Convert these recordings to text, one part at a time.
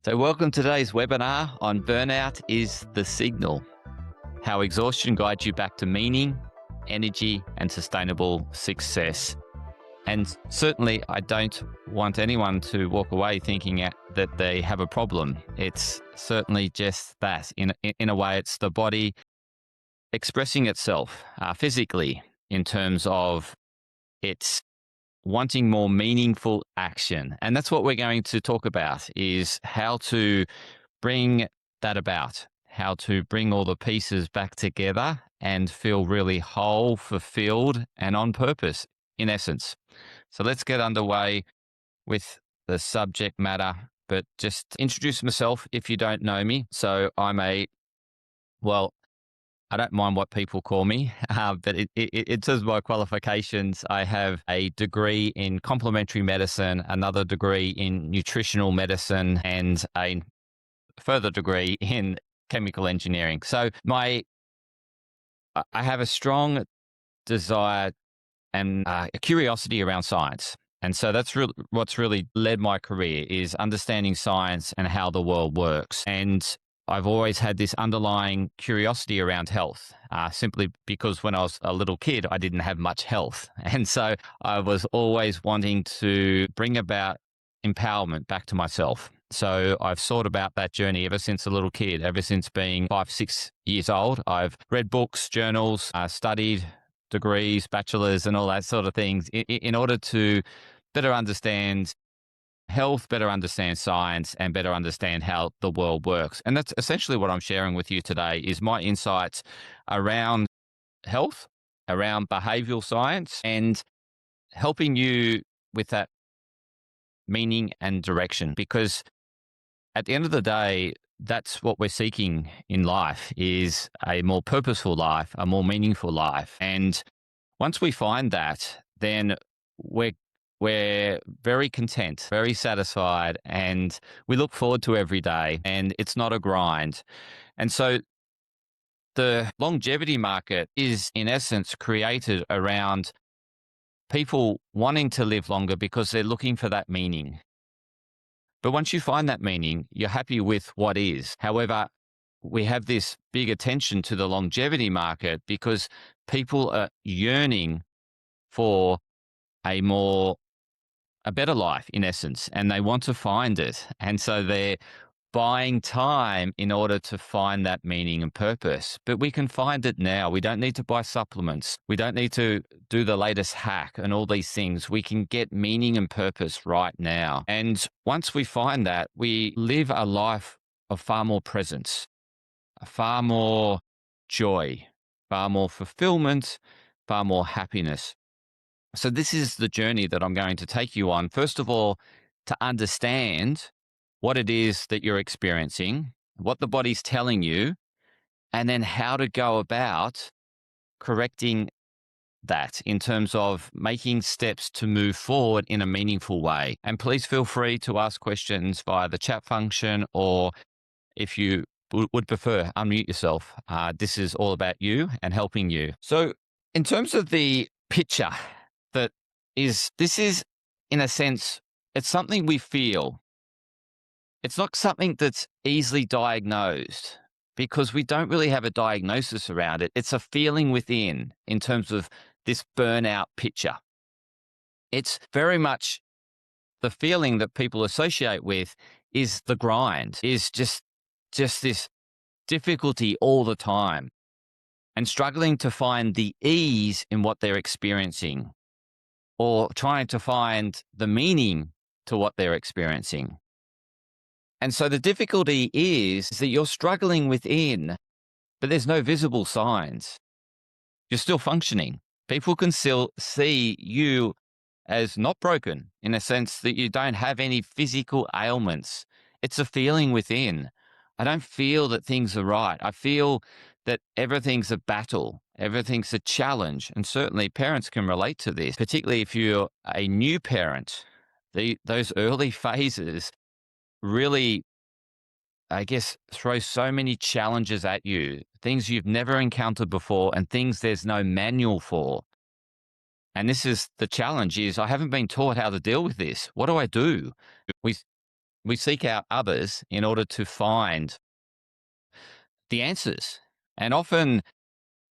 So welcome to today's webinar on Burnout is the Signal, how exhaustion guides you back to meaning, energy, and sustainable success. And certainly I don't want anyone to walk away thinking that they have a problem. It's certainly just that. In a way, it's the body expressing itself physically in terms of its wanting more meaningful action. And that's what we're going to talk about, is how to bring that about, how to bring all the pieces back together and feel really whole, fulfilled, and on purpose, in essence. So let's get underway with the subject matter, but just introduce myself if you don't know me. So I don't mind what people call me, but in terms of my qualifications, I have a degree in complementary medicine, another degree in nutritional medicine, and a further degree in chemical engineering. So I have a strong desire and a curiosity around science. And so that's what's really led my career, is understanding science and how the world works. And I've always had this underlying curiosity around health, simply because when I was a little kid, I didn't have much health. And so I was always wanting to bring about empowerment back to myself. So I've thought about that journey ever since a little kid, ever since being 5, 6 years old. I've read books, journals, studied degrees, bachelors, and all that sort of things in order to better understand health, better understand science, and better understand how the world works. And that's essentially what I'm sharing with you today, is my insights around health, around behavioral science, and helping you with that meaning and direction. Because at the end of the day, that's what we're seeking in life, is a more purposeful life, a more meaningful life. And once we find that, then we're very content, very satisfied, and we look forward to every day, and it's not a grind. And so the longevity market is, in essence, created around people wanting to live longer because they're looking for that meaning. But once you find that meaning, you're happy with what is. However, we have this big attention to the longevity market because people are yearning for a better life, in essence, and they want to find it. And so they're buying time in order to find that meaning and purpose. But we can find it now. We don't need to buy supplements. We don't need to do the latest hack and all these things. We can get meaning and purpose right now. And once we find that, we live a life of far more presence, far more joy, far more fulfillment, far more happiness. So this is the journey that I'm going to take you on. First of all, to understand what it is that you're experiencing, what the body's telling you, and then how to go about correcting that in terms of making steps to move forward in a meaningful way. And please feel free to ask questions via the chat function, or if you would prefer, unmute yourself. This is all about you and helping you. So in terms of the picture, this is, in a sense, it's something we feel. It's not something that's easily diagnosed because we don't really have a diagnosis around it. It's a feeling within in terms of this burnout picture. It's very much the feeling that people associate with is the grind, is just this difficulty all the time and struggling to find the ease in what they're experiencing, or trying to find the meaning to what they're experiencing. And so the difficulty is that you're struggling within, but there's no visible signs. You're still functioning. People can still see you as not broken, in a sense that you don't have any physical ailments. It's a feeling within. I don't feel that things are right. I feel that everything's a battle, everything's a challenge. And certainly parents can relate to this, particularly if you're a new parent. Those early phases really, I guess, throw so many challenges at you, things you've never encountered before and things there's no manual for. And this is the challenge, is I haven't been taught how to deal with this. What do I do? we seek out others in order to find the answers. And often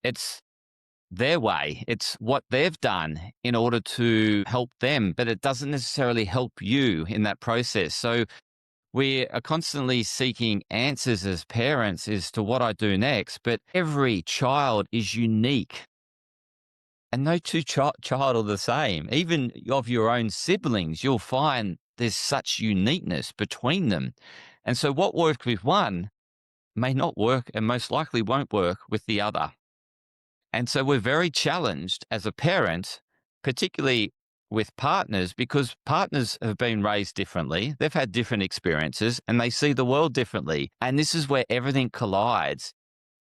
it's their way, it's what they've done in order to help them, but it doesn't necessarily help you in that process. So we are constantly seeking answers as parents as to what I do next, but every child is unique. And no two child are the same. Even of your own siblings, you'll find there's such uniqueness between them. And so what worked with one may not work and most likely won't work with the other. And so we're very challenged as a parent, particularly with partners, because partners have been raised differently. They've had different experiences and they see the world differently. And this is where everything collides.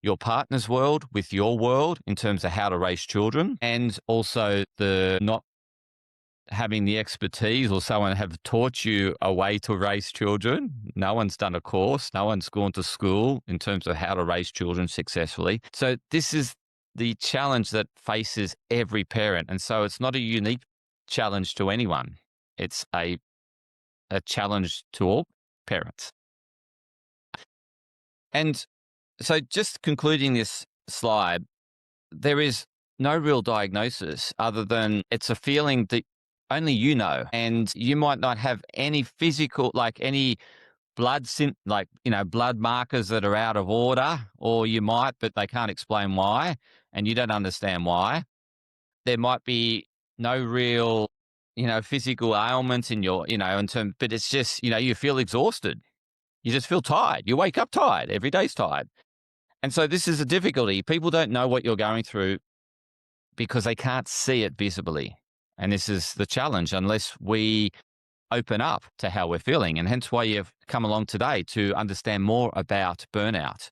Your partner's world with your world in terms of how to raise children, and also the not having the expertise or someone have taught you a way to raise children. No one's done a course. No one's gone to school in terms of how to raise children successfully. So this is the challenge that faces every parent. And so it's not a unique challenge to anyone. It's a challenge to all parents. And so just concluding this slide, there is no real diagnosis other than it's a feeling that only you know. And you might not have any physical, like any blood markers that are out of order, or you might, but they can't explain why, and you don't understand why. There might be no real, physical ailments in your, but it's just, you feel exhausted. You just feel tired. You wake up tired. Every day's tired. And so this is a difficulty. People don't know what you're going through because they can't see it visibly. And this is the challenge unless we open up to how we're feeling. And hence why you've come along today to understand more about burnout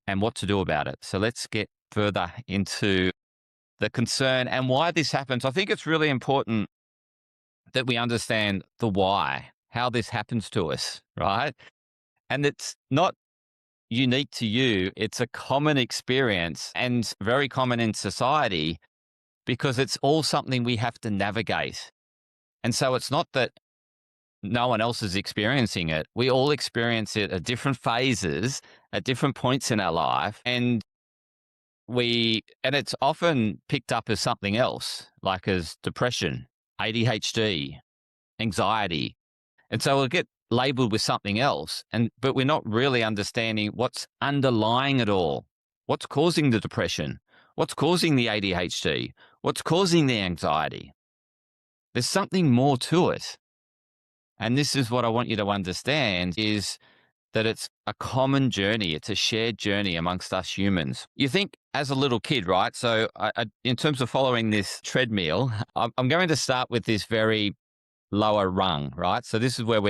and what to do about it. So let's get further into the concern and why this happens. I think it's really important that we understand the why, how this happens to us, right? And it's not unique to you. It's a common experience and very common in society because it's all something we have to navigate. And so it's not that no one else is experiencing it. We all experience it at different phases, at different points in our life. And it's often picked up as something else, like as depression, ADHD, anxiety. And so it'll get labeled with something else. But we're not really understanding what's underlying it all. What's causing the depression? What's causing the ADHD? What's causing the anxiety? There's something more to it. And this is what I want you to understand is that it's a common journey. It's a shared journey amongst us humans. You think as a little kid, right? So in terms of following this treadmill, I'm going to start with this very lower rung, right? So this is where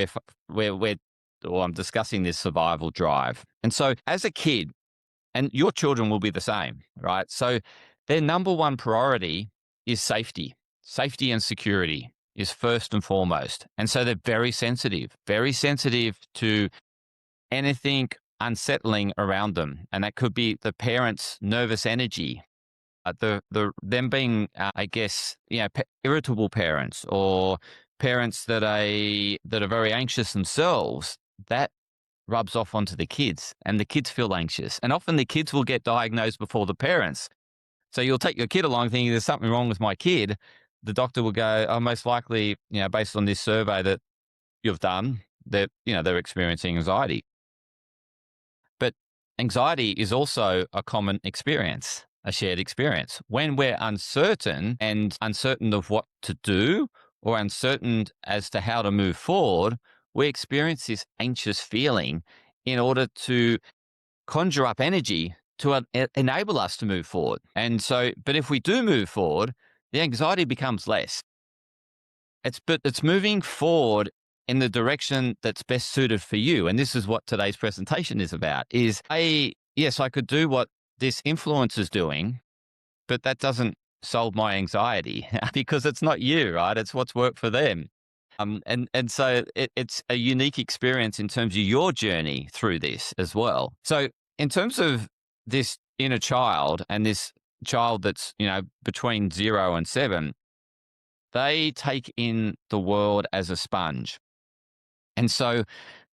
I'm discussing this survival drive. And so as a kid, and your children will be the same, right? So their number one priority is safety. Safety and security is first and foremost. And so they're very sensitive to anything unsettling around them. And that could be the parent's nervous energy, them being, irritable parents or parents that are very anxious themselves. That rubs off onto the kids and the kids feel anxious. And often the kids will get diagnosed before the parents. So you'll take your kid along thinking there's something wrong with my kid. The doctor will go, oh, most likely, based on this survey that you've done, that, they're experiencing anxiety. But anxiety is also a common experience, a shared experience. When we're uncertain of what to do or uncertain as to how to move forward, we experience this anxious feeling in order to conjure up energy to enable us to move forward. And so, but if we do move forward, the anxiety becomes less. It's moving forward in the direction that's best suited for you. And this is what today's presentation is about, is yes, I could do what this influencer's doing, but that doesn't solve my anxiety because it's not you, right? It's what's worked for them. And so it's a unique experience in terms of your journey through this as well. So in terms of this inner child and this child that's, between 0 and 7, they take in the world as a sponge. And so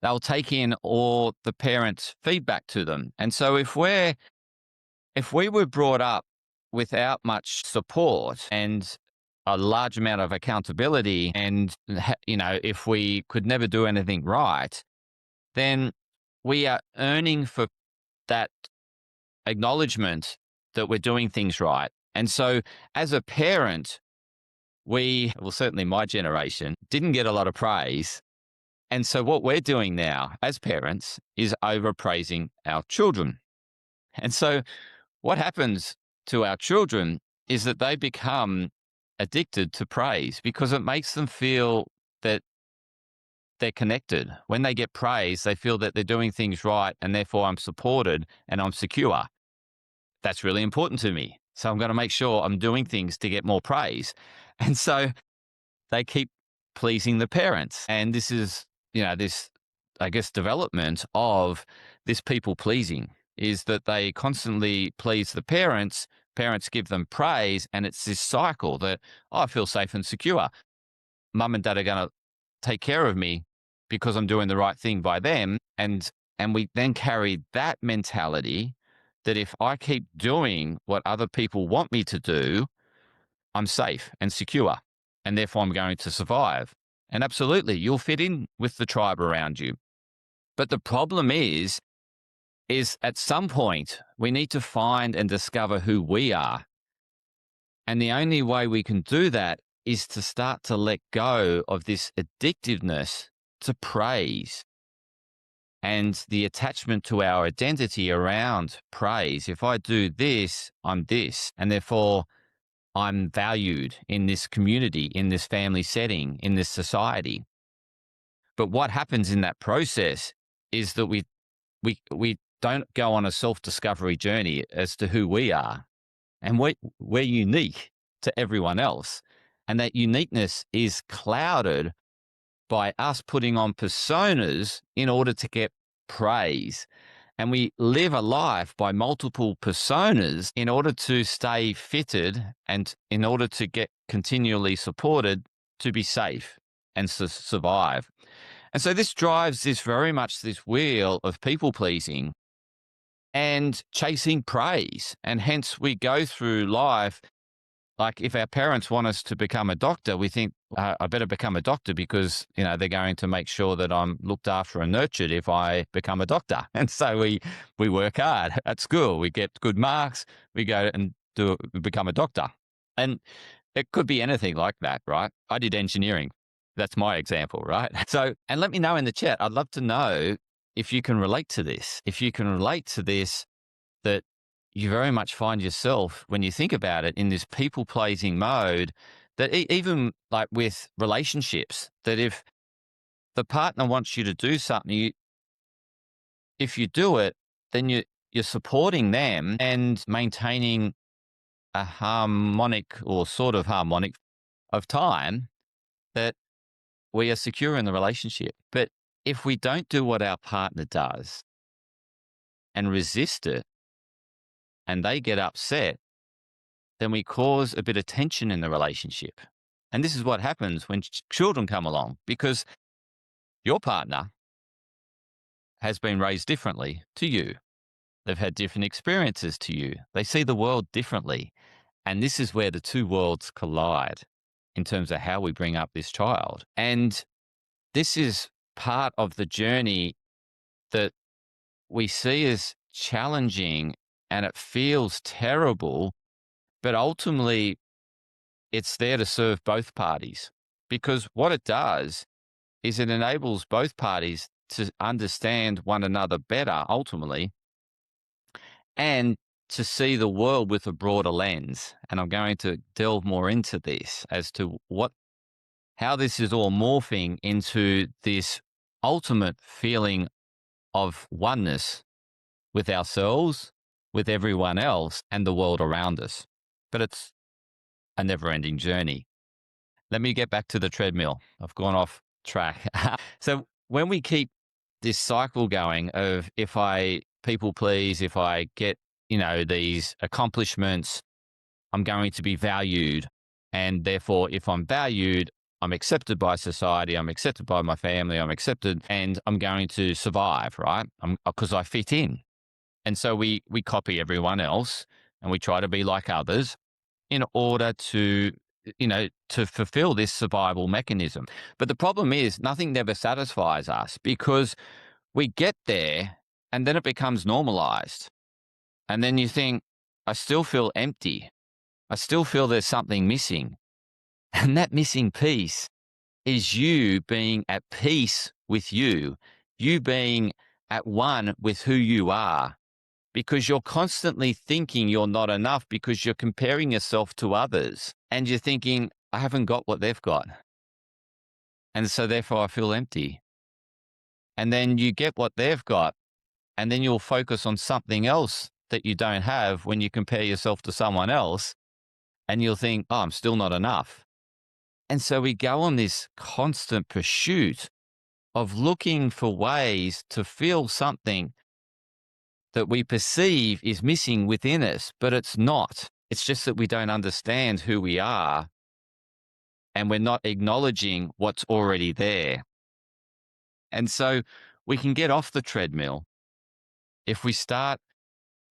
they'll take in all the parents' feedback to them. And so if we were brought up without much support and a large amount of accountability, and if we could never do anything right, then we are earning for that acknowledgement that we're doing things right. And so as a parent, certainly my generation, didn't get a lot of praise. And so what we're doing now as parents is overpraising our children. And so what happens to our children is that they become addicted to praise because it makes them feel that they're connected. When they get praise, they feel that they're doing things right, and therefore I'm supported and I'm secure. That's really important to me. So I'm going to make sure I'm doing things to get more praise. And so they keep pleasing the parents. And this is, this, I guess, development of this people pleasing is that they constantly please the parents. Parents give them praise. And it's this cycle that, I feel safe and secure. Mum and dad are going to take care of me because I'm doing the right thing by them. And we then carry that mentality that if I keep doing what other people want me to do, I'm safe and secure, and therefore I'm going to survive. And absolutely, you'll fit in with the tribe around you. But the problem is at some point, we need to find and discover who we are. And the only way we can do that is to start to let go of this addictiveness to praise and the attachment to our identity around praise. If I do this, I'm this, and therefore I'm valued in this community, in this family setting, in this society. But what happens in that process is that we don't go on a self-discovery journey as to who we are. And we're unique to everyone else. And that uniqueness is clouded by us putting on personas in order to get praise. And we live a life by multiple personas in order to stay fitted and in order to get continually supported to be safe and to survive. And so this drives very much this wheel of people pleasing and chasing praise. And hence we go through life. Like if our parents want us to become a doctor, we think, I better become a doctor because, they're going to make sure that I'm looked after and nurtured if I become a doctor. And so we work hard at school. We get good marks. We go and become a doctor. And it could be anything like that, right? I did engineering. That's my example, right? So, and let me know in the chat. I'd love to know if you can relate to this. If you can relate to this, that you very much find yourself, when you think about it, in this people-pleasing mode, that even like with relationships, that if the partner wants you to do something, if you do it, then you're supporting them and maintaining a harmonic or sort of harmonic of time that we are secure in the relationship. But if we don't do what our partner does and resist it, and they get upset, then we cause a bit of tension in the relationship. And this is what happens when children come along, because your partner has been raised differently to you. They've had different experiences to you. They see the world differently. And this is where the two worlds collide in terms of how we bring up this child. And this is part of the journey that we see as challenging, and it feels terrible, but ultimately it's there to serve both parties, because what it does is it enables both parties to understand one another better ultimately, and to see the world with a broader lens. And I'm going to delve more into this as to how this is all morphing into this ultimate feeling of oneness with ourselves, with everyone else, and the world around us. But it's a never-ending journey. Let me get back to the treadmill. I've gone off track. So when we keep this cycle going of, if I people please, if I get, these accomplishments, I'm going to be valued. And therefore, if I'm valued, I'm accepted by society, I'm accepted by my family, I'm accepted, and I'm going to survive, right? Because I fit in. And so we copy everyone else and we try to be like others in order to, to fulfill this survival mechanism. But the problem is nothing never satisfies us because we get there and then it becomes normalized. And then you think, I still feel empty. I still feel there's something missing. And that missing piece is you being at peace with you being at one with who you are, because you're constantly thinking you're not enough because you're comparing yourself to others and you're thinking, I haven't got what they've got. And so therefore I feel empty. And then you get what they've got, and then you'll focus on something else that you don't have when you compare yourself to someone else, and you'll think, oh, I'm still not enough. And so we go on this constant pursuit of looking for ways to feel something that we perceive is missing within us, but it's not. It's just that we don't understand who we are and we're not acknowledging what's already there. And so we can get off the treadmill if we start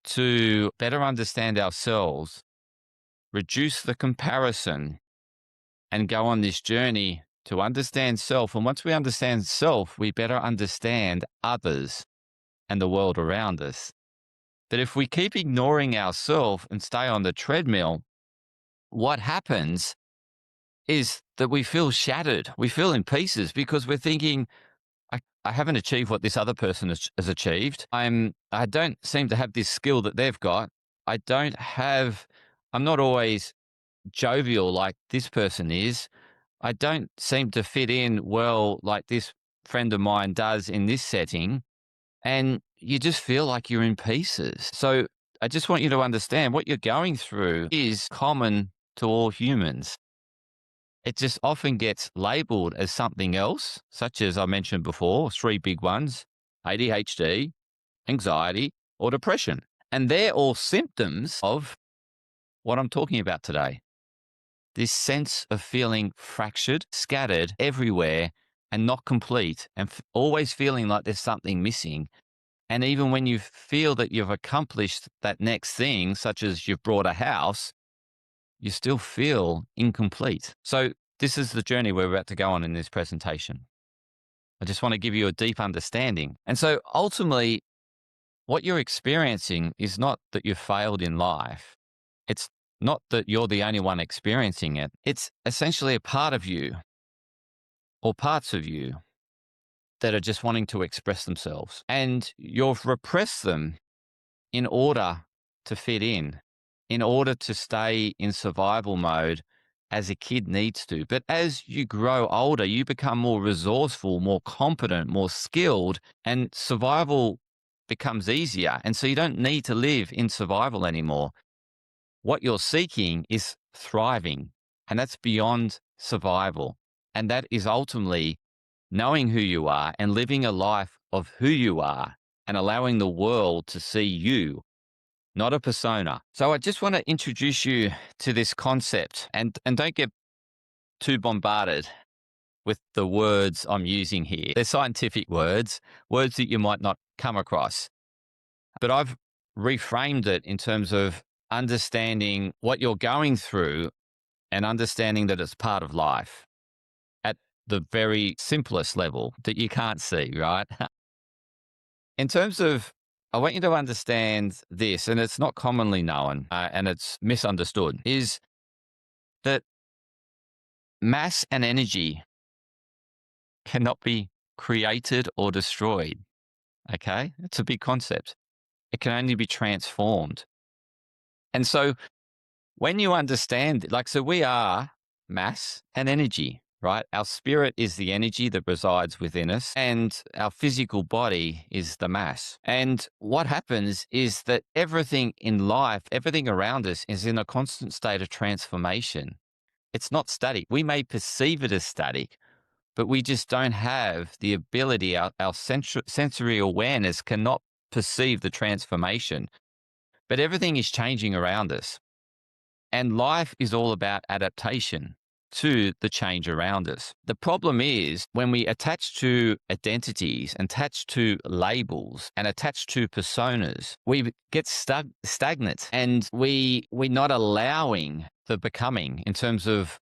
to better understand ourselves, reduce the comparison, and go on this journey to understand self. And once we understand self, we better understand others and the world around us. But if we keep ignoring ourselves and stay on the treadmill, what happens is that we feel shattered. We feel in pieces because we're thinking, I haven't achieved what this other person has achieved. I don't seem to have this skill that they've got. I'm not always jovial like this person is. I don't seem to fit in well like this friend of mine does in this setting. And you just feel like you're in pieces. So I just want you to understand what you're going through is common to all humans. It just often gets labeled as something else, such as I mentioned before, three big ones: ADHD, anxiety, or depression. And they're all symptoms of what I'm talking about today. This sense of feeling fractured, scattered everywhere, and not complete, and always feeling like there's something missing. And even when you feel that you've accomplished that next thing, such as you've bought a house, you still feel incomplete. So this is the journey we're about to go on in this presentation. I just want to give you a deep understanding. And so ultimately, what you're experiencing is not that you've failed in life. It's not that you're the only one experiencing it. It's essentially a part of you or parts of you that are just wanting to express themselves. And you've repressed them in order to fit in order to stay in survival mode as a kid needs to. But as you grow older, you become more resourceful, more competent, more skilled, and survival becomes easier. And so you don't need to live in survival anymore. What you're seeking is thriving, and that's beyond survival. And that is ultimately knowing who you are and living a life of who you are and allowing the world to see you, not a persona. So I just want to introduce you to this concept, and don't get too bombarded with the words I'm using here. They're scientific words that you might not come across. But I've reframed it in terms of understanding what you're going through and understanding that it's part of life at the very simplest level that you can't see, right? In terms of, I want you to understand this, and it's not commonly known and it's misunderstood, is that mass and energy cannot be created or destroyed. Okay? It's a big concept. It can only be transformed. And so when you understand, so we are mass and energy, right? Our spirit is the energy that resides within us, and our physical body is the mass. And what happens is that everything in life, everything around us is in a constant state of transformation. It's not static. We may perceive it as static, but we just don't have the ability, our sensory awareness cannot perceive the transformation. But everything is changing around us. And life is all about adaptation. to the change around us. The problem is when we attach to identities, attach to labels, and attach to personas, we get stagnant, and we're not allowing the becoming in terms of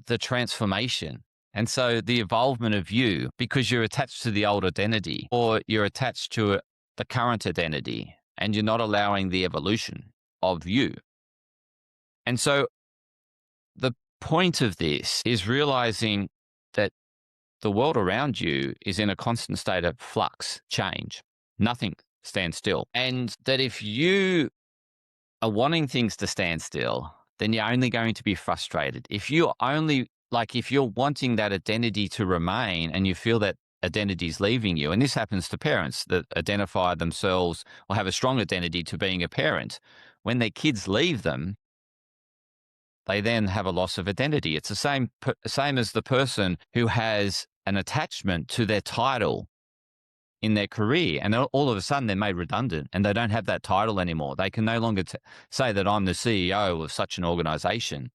the transformation. And so the evolvement of you, because you're attached to the old identity or you're attached to the current identity, and you're not allowing the evolution of you. And so the point of this is realizing that the world around you is in a constant state of flux, change. Nothing stands still. And that if you are wanting things to stand still, then you're only going to be frustrated. If you're wanting that identity to remain and you feel that identity is leaving you, and this happens to parents that identify themselves or have a strong identity to being a parent, when their kids leave them, they then have a loss of identity. It's the same as the person who has an attachment to their title in their career, and all of a sudden they're made redundant and they don't have that title anymore. They can no longer say that I'm the CEO of such an organization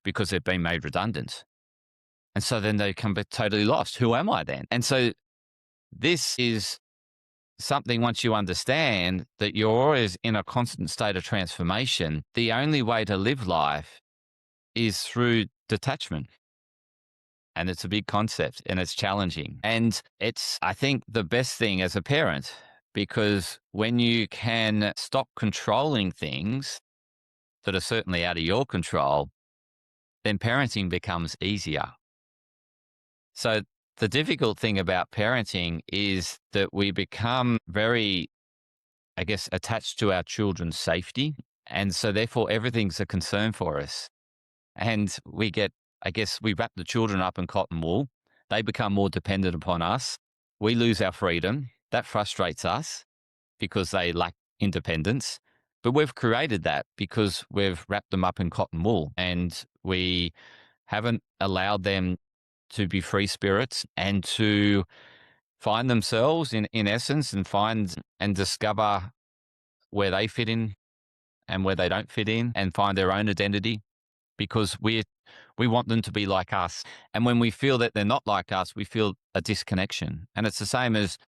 because they've been made redundant. And so then they come back totally lost. Who am I then? And so this is something, once you understand that you're always in a constant state of transformation, the only way to live life is through detachment. And it's a big concept and it's challenging. And it's, I think, the best thing as a parent, because when you can stop controlling things that are certainly out of your control, then parenting becomes easier. So the difficult thing about parenting is that we become very, I guess, attached to our children's safety. And so therefore everything's a concern for us. And we wrap the children up in cotton wool. They become more dependent upon us. We lose our freedom. That frustrates us because they lack independence. But we've created that because we've wrapped them up in cotton wool, and we haven't allowed them to be free spirits and to find themselves in essence, and find and discover where they fit in and where they don't fit in, and find their own identity, because we want them to be like us. And when we feel that they're not like us, we feel a disconnection. And it's the same as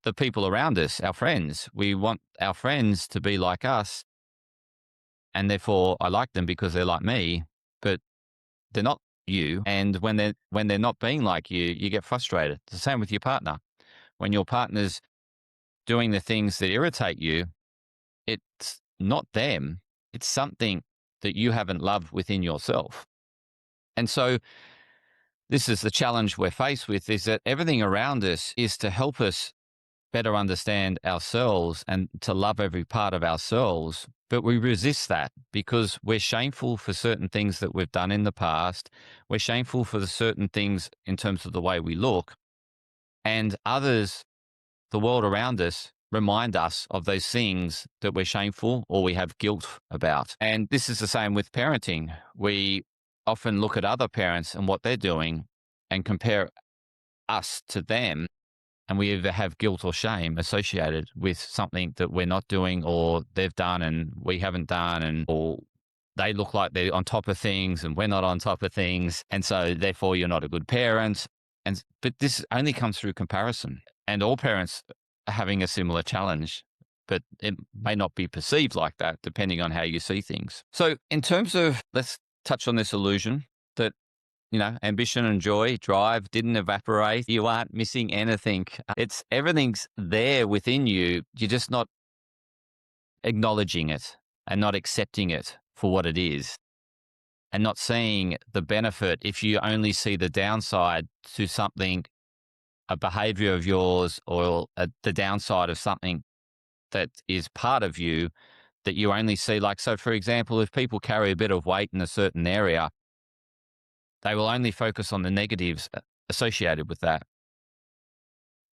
the people around us, our friends. We want our friends to be like us, and therefore I like them because they're like me, but they're not you. And when they're not being like you, you get frustrated. It's the same with your partner. When your partner's doing the things that irritate you, it's not them. It's something that you haven't loved within yourself. And so this is the challenge we're faced with, is that everything around us is to help us better understand ourselves and to love every part of ourselves. But we resist that because we're shameful for certain things that we've done in the past. We're shameful for the certain things in terms of the way we look. And others, the world around us, remind us of those things that we're shameful or we have guilt about. And this is the same with parenting. We often look at other parents and what they're doing and compare us to them, and we either have guilt or shame associated with something that we're not doing or they've done and we haven't done, or they look like they're on top of things and we're not on top of things. And so therefore you're not a good parent. But this only comes through comparison, and all parents are having a similar challenge, but it may not be perceived like that depending on how you see things. So in terms of, let's touch on this illusion that, ambition and joy, drive didn't evaporate. You aren't missing anything. Everything's there within you. You're just not acknowledging it and not accepting it for what it is, and not seeing the benefit. If you only see the downside to something, a behavior of yours, or the downside of something that is part of you, that you only see, so for example, if people carry a bit of weight in a certain area, they will only focus on the negatives associated with that.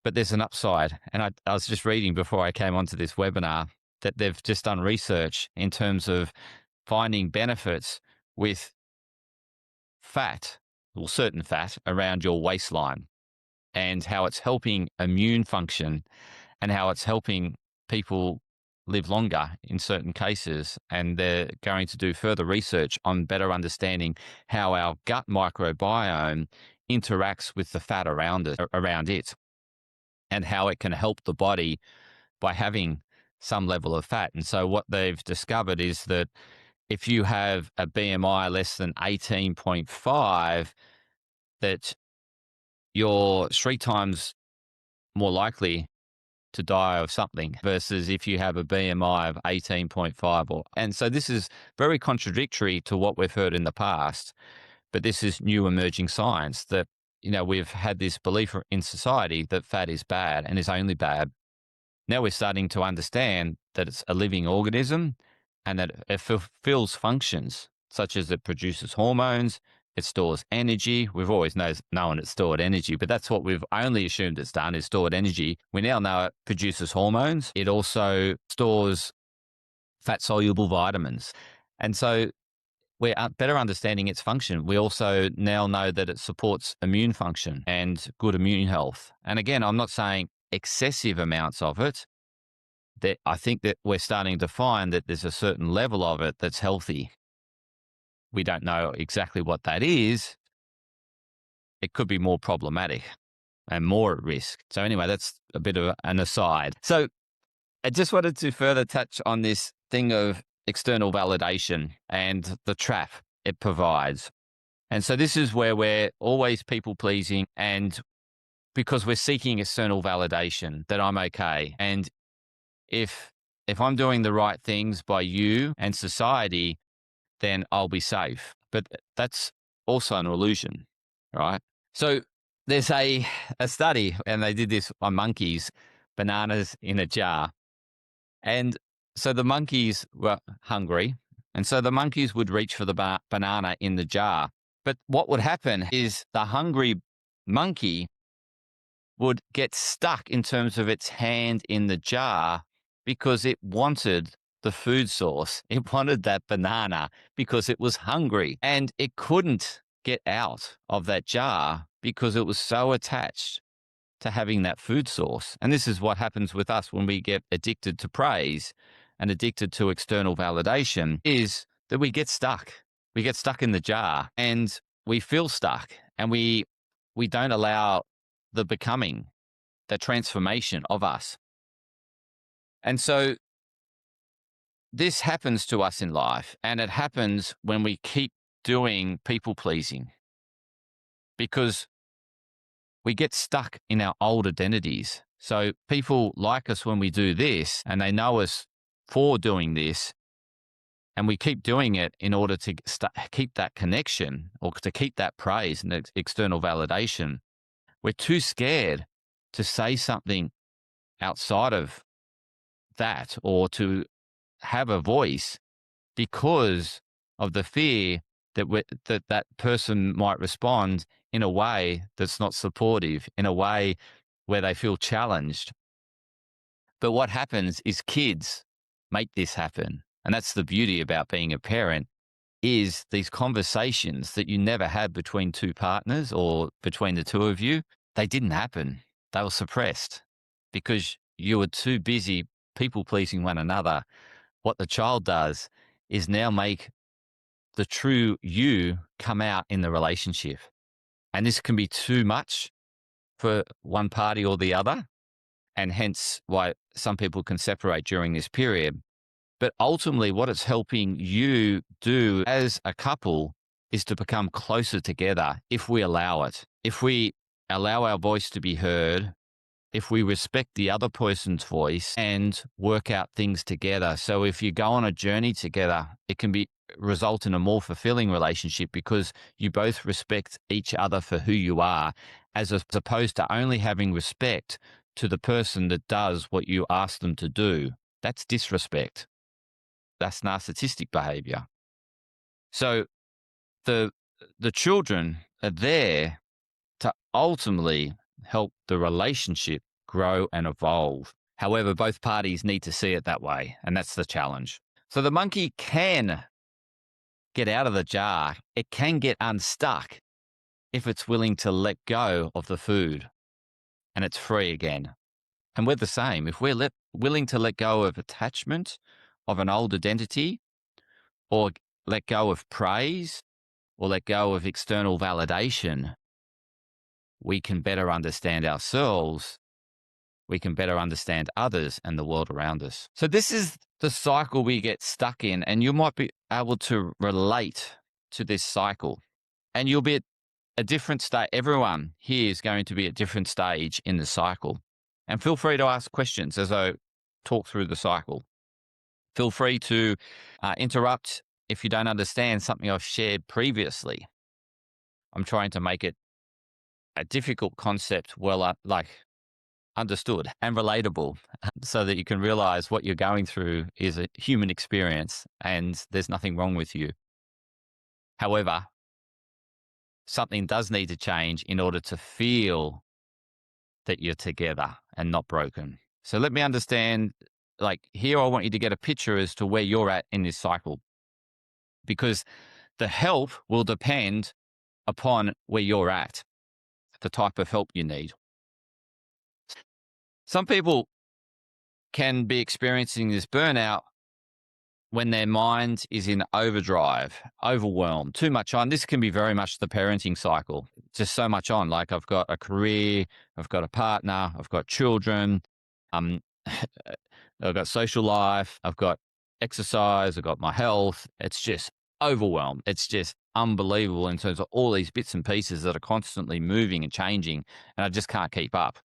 But there's an upside. And I was just reading before I came onto this webinar that they've just done research in terms of finding benefits with fat, or certain fat, around your waistline, and how it's helping immune function and how it's helping people live longer in certain cases. And they're going to do further research on better understanding how our gut microbiome interacts with the fat around it, and how it can help the body by having some level of fat. And so what they've discovered is that if you have a BMI less than 18.5, that you're 3 times more likely to die of something versus if you have a BMI of 18.5. And so this is very contradictory to what we've heard in the past, but this is new emerging science that, we've had this belief in society that fat is bad and is only bad. Now we're starting to understand that it's a living organism and that it fulfills functions such as it produces hormones, it stores energy. We've always known it stored energy, but that's what we've only assumed it's done, is stored energy. We now know it produces hormones. It also stores fat-soluble vitamins. And so we're better understanding its function. We also now know that it supports immune function and good immune health. And again, I'm not saying excessive amounts of it. That I think that we're starting to find that there's a certain level of it that's healthy. We don't know exactly what that is. It could be more problematic and more at risk. So anyway, that's a bit of an aside. So I just wanted to further touch on this thing of external validation and the trap it provides. And so this is where we're always people pleasing, and because we're seeking external validation that I'm okay. And if I'm doing the right things by you and society, then I'll be safe. But that's also an illusion, right? So there's a study, and they did this on monkeys, bananas in a jar. And so the monkeys were hungry, and so the monkeys would reach for the banana in the jar. But what would happen is the hungry monkey would get stuck in terms of its hand in the jar because it wanted the food source. It wanted that banana because it was hungry, and it couldn't get out of that jar because it was so attached to having that food source. And this is what happens with us when we get addicted to praise and addicted to external validation, is that we get stuck. We get stuck in the jar and we feel stuck, and we don't allow the becoming, the transformation of us. And so this happens to us in life, and it happens when we keep doing people pleasing because we get stuck in our old identities. So people like us when we do this, and they know us for doing this, and we keep doing it in order to keep that connection or to keep that praise and external validation. We're too scared to say something outside of that or to have a voice because of the fear that that person might respond in a way that's not supportive, in a way where they feel challenged. But what happens is kids make this happen. And that's the beauty about being a parent, is these conversations that you never had between two partners or between the two of you, they didn't happen. They were suppressed because you were too busy people pleasing one another. What the child does is now make the true you come out in the relationship. And this can be too much for one party or the other, and hence why some people can separate during this period. But ultimately, what it's helping you do as a couple is to become closer together if we allow it. If we allow our voice to be heard, if we respect the other person's voice and work out things together. So if you go on a journey together, it can result in a more fulfilling relationship because you both respect each other for who you are, as opposed to only having respect to the person that does what you ask them to do. That's disrespect. That's narcissistic behavior. So the children are there to ultimately help the relationship grow and evolve. However, both parties need to see it that way, and that's the challenge. So the monkey can get out of the jar. It can get unstuck if it's willing to let go of the food, and it's free again. And we're the same. If we're willing to let go of attachment of an old identity, or let go of praise, or let go of external validation, we can better understand ourselves. We can better understand others and the world around us. So this is the cycle we get stuck in, and you might be able to relate to this cycle. And you'll be at a different stage. Everyone here is going to be at a different stage in the cycle. And feel free to ask questions as I talk through the cycle. Feel free to interrupt if you don't understand something I've shared previously. I'm trying to make it a difficult concept understood and relatable so that you can realize what you're going through is a human experience and there's nothing wrong with you. However, something does need to change in order to feel that you're together and not broken. So let me understand, here I want you to get a picture as to where you're at in this cycle, because the help will depend upon where you're at, the type of help you need. Some people can be experiencing this burnout when their mind is in overdrive, overwhelmed, too much on. This can be very much the parenting cycle, just so much on. Like, I've got a career, I've got a partner, I've got children, I've got social life, I've got exercise, I've got my health. It's just overwhelmed. It's just unbelievable in terms of all these bits and pieces that are constantly moving and changing, and I just can't keep up.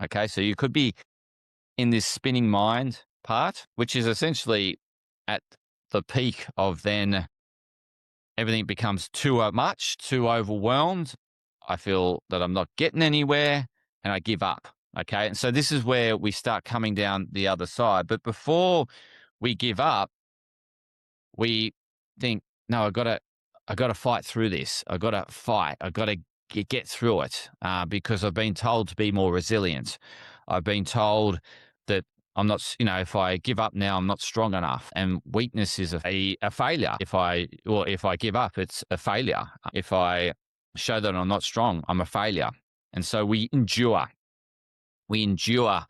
Okay, so you could be in this spinning mind part, which is essentially at the peak of then everything becomes too much, too overwhelmed. I feel that I'm not getting anywhere and I give up. Okay. And so this is where we start coming down the other side. But before we give up, we think, no, I gotta fight through this. I gotta fight. I gotta get through it because I've been told to be more resilient. I've been told that I'm not, if I give up now, I'm not strong enough. And weakness is a failure. If I give up, it's a failure. If I show that I'm not strong, I'm a failure. And so we endure. We endure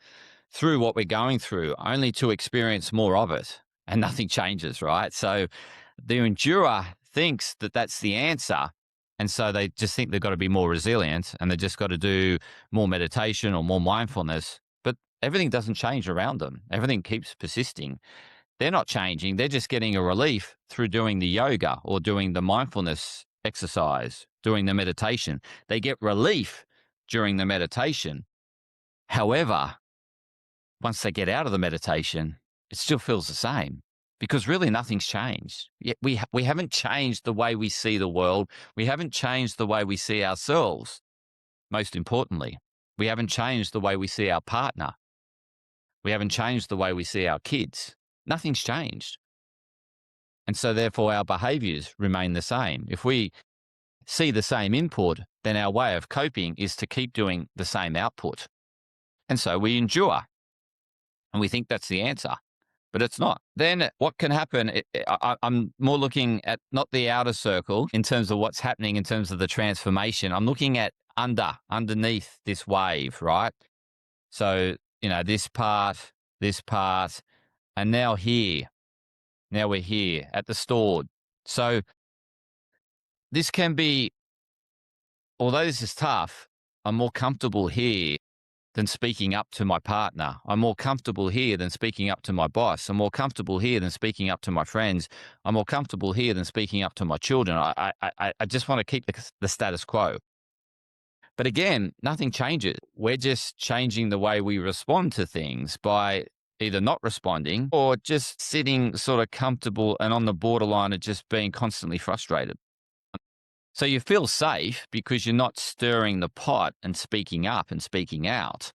through what we're going through only to experience more of it, and nothing changes, right? So the endurer thinks that that's the answer. And so they just think they've got to be more resilient and they just got to do more meditation or more mindfulness. But everything doesn't change around them. Everything keeps persisting. They're not changing. They're just getting a relief through doing the yoga or doing the mindfulness exercise, doing the meditation. They get relief during the meditation. However, once they get out of the meditation, it still feels the same, because really nothing's changed. Yet we haven't changed the way we see the world. We haven't changed the way we see ourselves. Most importantly, we haven't changed the way we see our partner. We haven't changed the way we see our kids. Nothing's changed. And so therefore our behaviors remain the same. If we see the same input, then our way of coping is to keep doing the same output. And so we endure. And we think that's the answer, but it's not. Then what can happen? I'm more looking at not the outer circle in terms of what's happening in terms of the transformation. I'm looking at underneath this wave, right? So, this part, and now here. Now we're here at the stored. So this can be, although this is tough, I'm more comfortable here than speaking up to my partner. I'm more comfortable here than speaking up to my boss. I'm more comfortable here than speaking up to my friends. I'm more comfortable here than speaking up to my children. I just want to keep the status quo. But again, nothing changes. We're just changing the way we respond to things by either not responding or just sitting sort of comfortable and on the borderline of just being constantly frustrated. So you feel safe because you're not stirring the pot and speaking up and speaking out.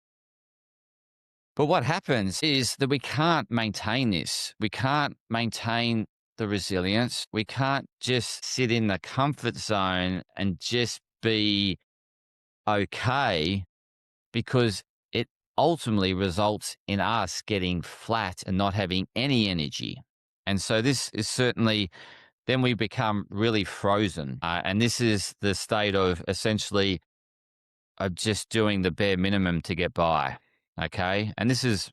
But what happens is that we can't maintain this. We can't maintain the resilience. We can't just sit in the comfort zone and just be okay, because it ultimately results in us getting flat and not having any energy. And so this is certainly, then we become really frozen. And this is the state of essentially of just doing the bare minimum to get by. Okay. And this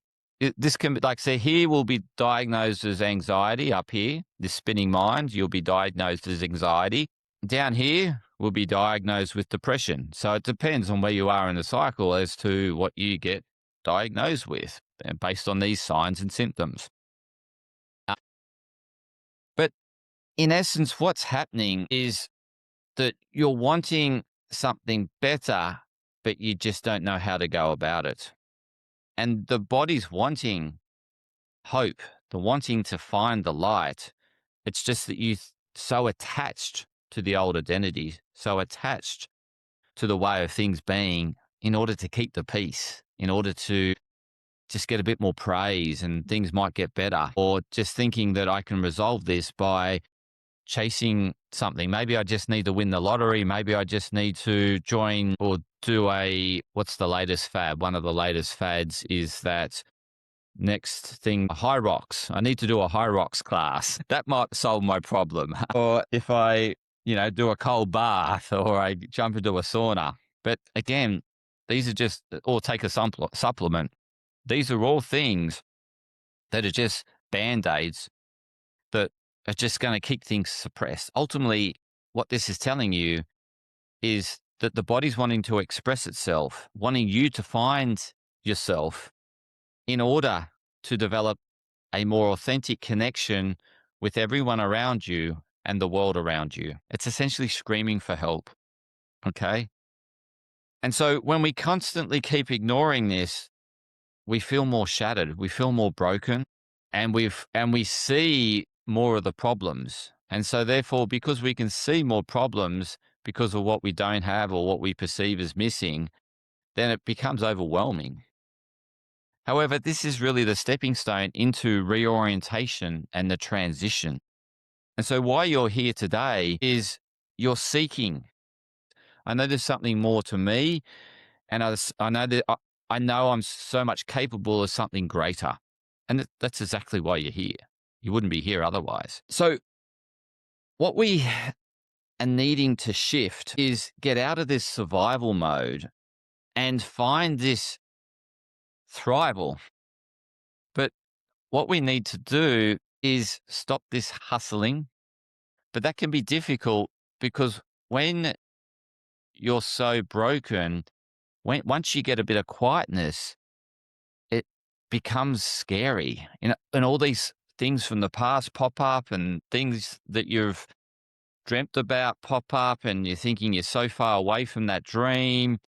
can be like, say, here will be diagnosed as anxiety up here, this spinning mind, you'll be diagnosed as anxiety. Down here will be diagnosed with depression. So it depends on where you are in the cycle as to what you get diagnosed with based on these signs and symptoms. Uh, But in essence, what's happening is that you're wanting something better, but you just don't know how to go about it. And the body's wanting hope, the wanting to find the light. It's just that you so attached to the old identity, so attached to the way of things being in order to keep the peace, in order to just get a bit more praise and things might get better, or just thinking that I can resolve this by chasing something. Maybe I just need to win the lottery. Maybe I just need to join or do what's the latest fad? One of the latest fads is that next thing, high rocks. I need to do a high rocks class. That might solve my problem. Or if I, do a cold bath or I jump into a sauna. But again, these are just, or take a supplement. These are all things that are just band-aids that are just going to keep things suppressed. Ultimately, what this is telling you is that the body's wanting to express itself, wanting you to find yourself in order to develop a more authentic connection with everyone around you and the world around you. It's essentially screaming for help. Okay. And so when we constantly keep ignoring this, we feel more shattered, we feel more broken, and we see more of the problems. And so therefore, because we can see more problems because of what we don't have or what we perceive as missing, then it becomes overwhelming. However, this is really the stepping stone into reorientation and the transition. And so why you're here today is you're seeking. I know there's something more to me, and I know that I know I'm so much capable of something greater. And that's exactly why you're here. You wouldn't be here otherwise. So what we are needing to shift is get out of this survival mode and find this thrival. But what we need to do is stop this hustling. But that can be difficult because when you're so broken, once you get a bit of quietness, it becomes scary. And all these things from the past pop up and things that you've dreamt about pop up and you're thinking you're so far away from that dream,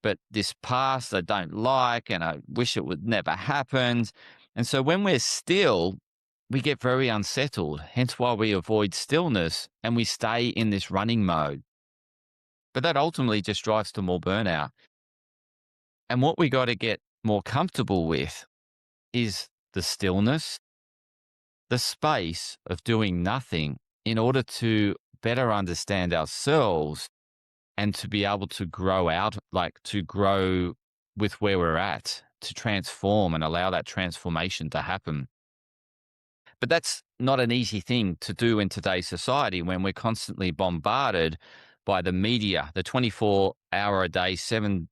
but this past I don't like and I wish it would never happen. And so when we're still, we get very unsettled, hence why we avoid stillness and we stay in this running mode. But that ultimately just drives to more burnout. And what we got to get more comfortable with is the stillness, the space of doing nothing in order to better understand ourselves and to be able to grow out, like to grow with where we're at, to transform and allow that transformation to happen. But that's not an easy thing to do in today's society when we're constantly bombarded by the media, the 24-hour a day, seven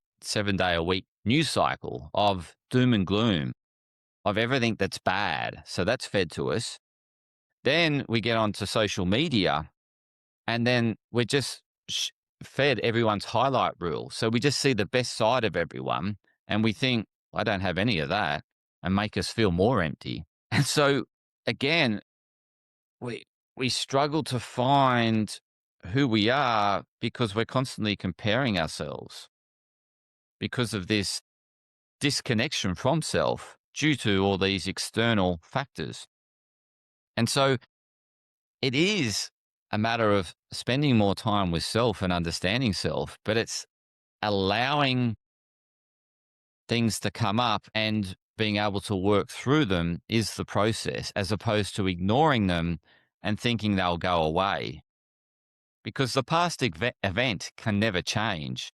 day a week news cycle of doom and gloom, of everything that's bad. So that's fed to us. Then we get onto social media and then we're just fed everyone's highlight reel. So we just see the best side of everyone and we think, I don't have any of that, and make us feel more empty. And so again, we struggle to find who we are because we're constantly comparing ourselves because of this disconnection from self due to all these external factors. And so it is a matter of spending more time with self and understanding self, but it's allowing things to come up and being able to work through them is the process, as opposed to ignoring them and thinking they'll go away. Because the past event can never change.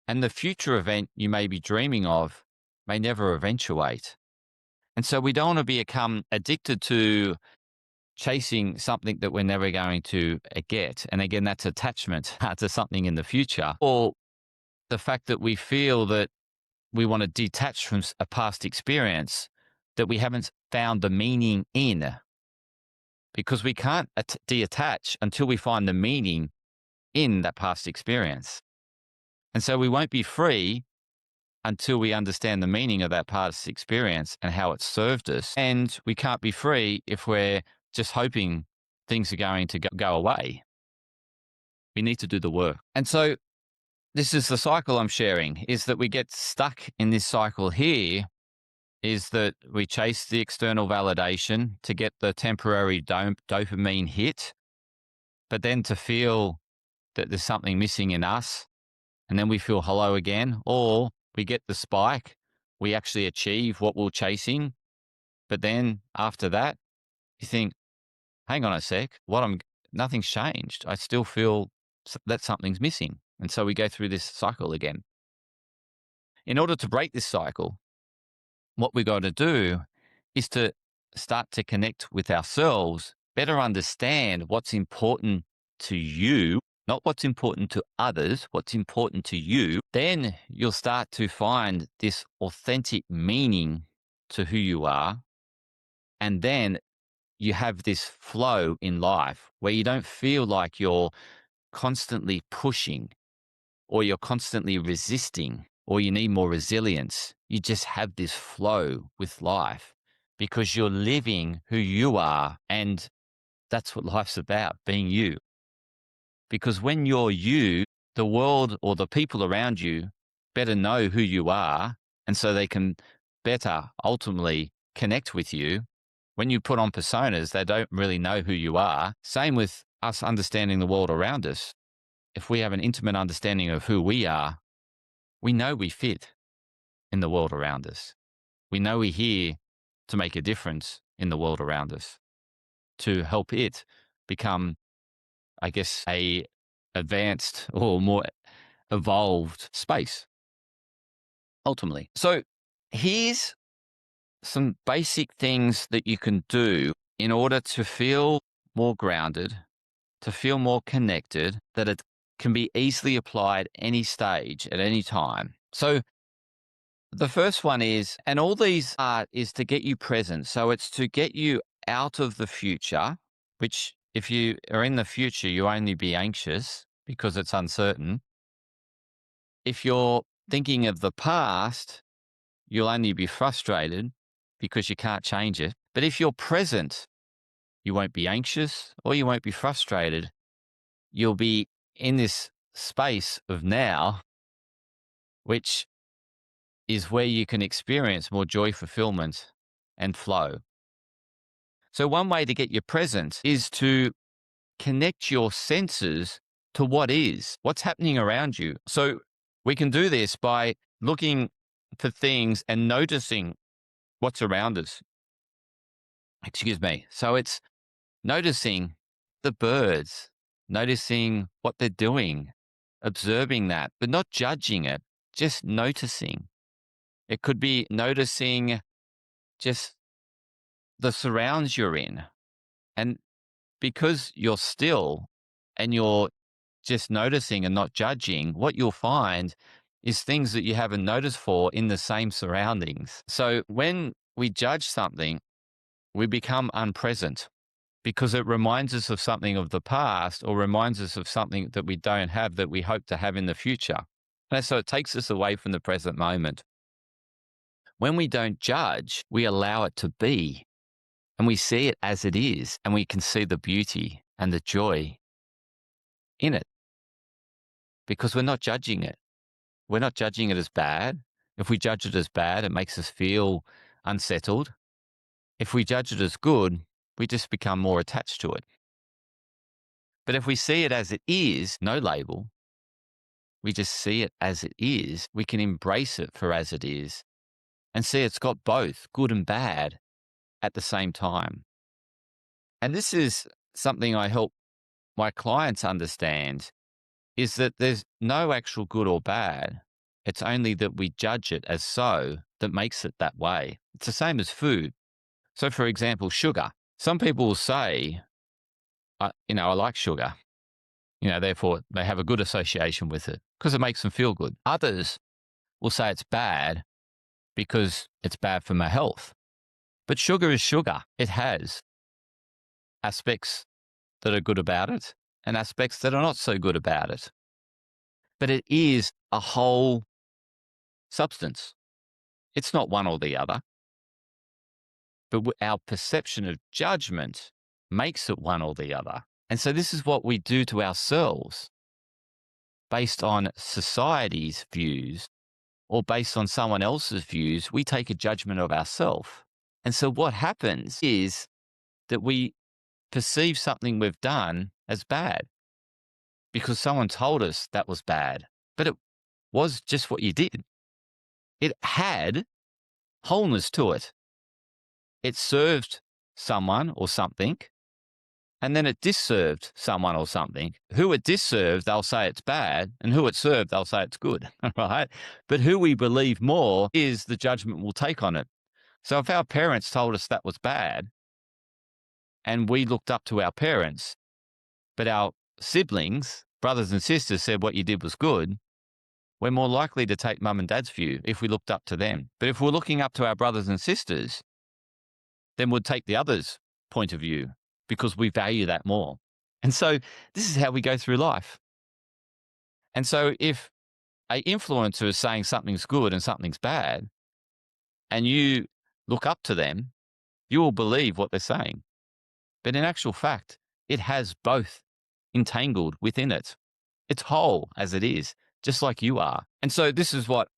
And the future event you may be dreaming of may never eventuate. And so we don't want to become addicted to chasing something that we're never going to get. And again, that's attachment to something in the future, or the fact that we feel that we want to detach from a past experience that we haven't found the meaning in, because we can't detach until we find the meaning in that past experience. And so we won't be free until we understand the meaning of that past experience and how it served us. And we can't be free if we're just hoping things are going to go away. We need to do the work. And so this is the cycle I'm sharing, is that we get stuck in this cycle here, is that we chase the external validation to get the temporary dopamine hit, but then to feel that there's something missing in us, and then we feel hollow again, or we get the spike, we actually achieve what we're chasing, but then after that, you think, hang on a sec, nothing's changed. I still feel that something's missing. And so we go through this cycle again. In order to break this cycle, what we got to do is to start to connect with ourselves, better understand what's important to you, not what's important to others, what's important to you. Then you'll start to find this authentic meaning to who you are. And then you have this flow in life where you don't feel like you're constantly pushing, or you're constantly resisting, or you need more resilience. You just have this flow with life because you're living who you are. And that's what life's about, being you. Because when you're you, the world or the people around you better know who you are. And so they can better ultimately connect with you. When you put on personas, they don't really know who you are. Same with us understanding the world around us. If we have an intimate understanding of who we are, we know we fit in the world around us. We know we're here to make a difference in the world around us, to help it become, I guess, a advanced or more evolved space, ultimately. So here's some basic things that you can do in order to feel more grounded, to feel more connected, that it can be easily applied any stage at any time. So the first one is, and all these are, is to get you present. So it's to get you out of the future, which if you are in the future, you only be anxious because it's uncertain. If you're thinking of the past, you'll only be frustrated because you can't change it. But if you're present, you won't be anxious or you won't be frustrated. You'll be in this space of now, which is where you can experience more joy, fulfillment, and flow. So one way to get you present is to connect your senses to what is, what's happening around you. So we can do this by looking for things and noticing what's around us. Excuse me. So it's noticing the birds, noticing what they're doing, observing that, but not judging it, just noticing. It could be noticing just the surrounds you're in. And because you're still and you're just noticing and not judging, what you'll find is things that you haven't noticed for in the same surroundings. So when we judge something, we become unpresent because it reminds us of something of the past or reminds us of something that we don't have that we hope to have in the future. And so it takes us away from the present moment. When we don't judge, we allow it to be and we see it as it is, and we can see the beauty and the joy in it because we're not judging it. We're not judging it as bad. If we judge it as bad, it makes us feel unsettled. If we judge it as good, we just become more attached to it. But if we see it as it is, no label, we just see it as it is, we can embrace it for as it is and see it's got both good and bad at the same time. And this is something I help my clients understand, is that there's no actual good or bad. It's only that we judge it as so that makes it that way. It's the same as food. So for example, sugar. Some people will say, I like sugar. Therefore they have a good association with it because it makes them feel good. Others will say it's bad because it's bad for my health. But sugar is sugar. It has aspects that are good about it and aspects that are not so good about it. But it is a whole substance. It's not one or the other. But our perception of judgment makes it one or the other. And so this is what we do to ourselves based on society's views or based on someone else's views. We take a judgment of ourselves. And so what happens is that we perceive something we've done as bad because someone told us that was bad, but it was just what you did. It had wholeness to it. It served someone or something, and then it disserved someone or something. Who it disserved, they'll say it's bad, and who it served, they'll say it's good, right? But who we believe more is the judgment we'll take on it. So if our parents told us that was bad, and we looked up to our parents, but our siblings, brothers and sisters said what you did was good, we're more likely to take mum and dad's view if we looked up to them. But if we're looking up to our brothers and sisters, then we'll take the other's point of view because we value that more. And so this is how we go through life. And so if an influencer is saying something's good and something's bad, and you look up to them, you will believe what they're saying. But in actual fact, it has both entangled within it. It's whole as it is, just like you are. And so this is what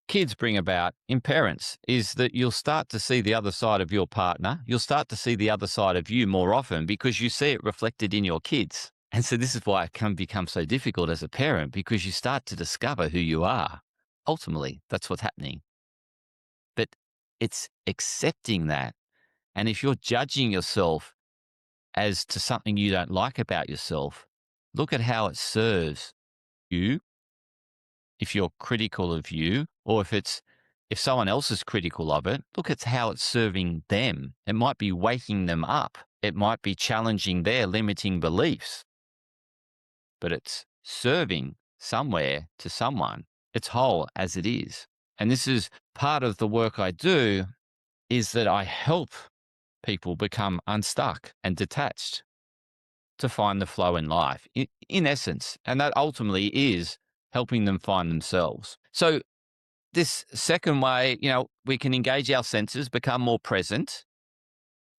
kids bring about in parents, is that you'll start to see the other side of your partner. You'll start to see the other side of you more often because you see it reflected in your kids. And so this is why it can become so difficult as a parent, because you start to discover who you are. Ultimately, that's what's happening. But it's accepting that. And if you're judging yourself as to something you don't like about yourself, look at how it serves you. If you're critical of you, or if someone else is critical of it, look at how it's serving them. It might be waking them up. It might be challenging their limiting beliefs, but it's serving somewhere to someone. It's whole as it is. And this is part of the work I do, is that I help people become unstuck and detached to find the flow in life, in essence. And that ultimately is helping them find themselves. So this second way, we can engage our senses, become more present,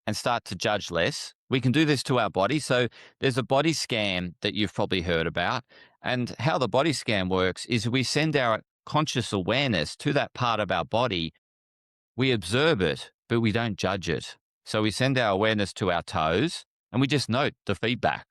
and start to judge less. We can do this to our body. So there's a body scan that you've probably heard about. And how the body scan works is we send our conscious awareness to that part of our body. We observe it, but we don't judge it. So we send our awareness to our toes and we just note the feedback.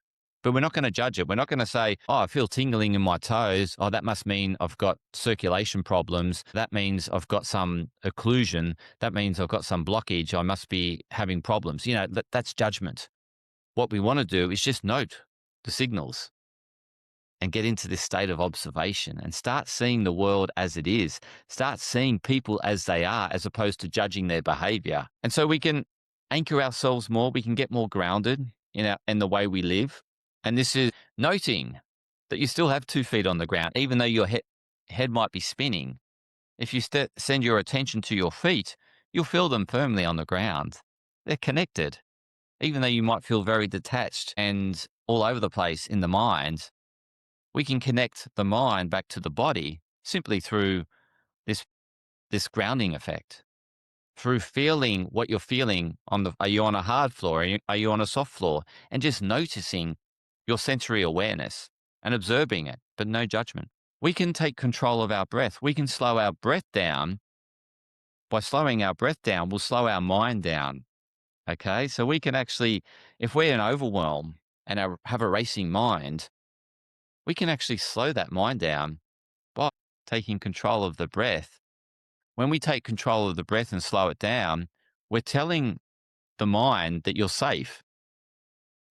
But we're not going to judge it. We're not going to say, oh, I feel tingling in my toes. Oh, that must mean I've got circulation problems. That means I've got some occlusion. That means I've got some blockage. I must be having problems. That's judgment. What we want to do is just note the signals and get into this state of observation and start seeing the world as it is. Start seeing people as they are, as opposed to judging their behavior. And so we can anchor ourselves more. We can get more grounded in the way we live. And this is noting that you still have 2 feet on the ground, even though your head might be spinning. If you send your attention to your feet, you'll feel them firmly on the ground. They're connected. Even though you might feel very detached and all over the place in the mind, we can connect the mind back to the body simply through this grounding effect. Through feeling what you're feeling are you on a hard floor? Are you on a soft floor? And just noticing your sensory awareness and observing it, but no judgment. We can take control of our breath. We can slow our breath down. By slowing our breath down, we'll slow our mind down. Okay. So we can actually, if we're in overwhelm and have a racing mind, we can actually slow that mind down by taking control of the breath. When we take control of the breath and slow it down, we're telling the mind that you're safe.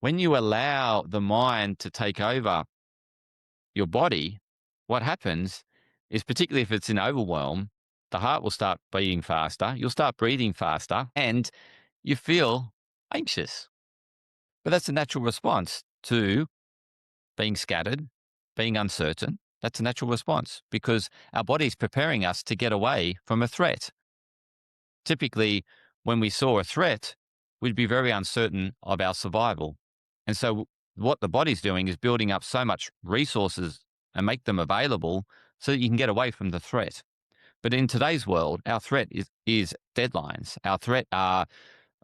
When you allow the mind to take over your body, what happens is, particularly if it's in overwhelm, the heart will start beating faster, you'll start breathing faster, and you feel anxious. But that's a natural response to being scattered, being uncertain. That's a natural response because our body's preparing us to get away from a threat. Typically, when we saw a threat, we'd be very uncertain of our survival. And so, what the body's doing is building up so much resources and make them available so that you can get away from the threat. But in today's world, our threat is deadlines. Our threat are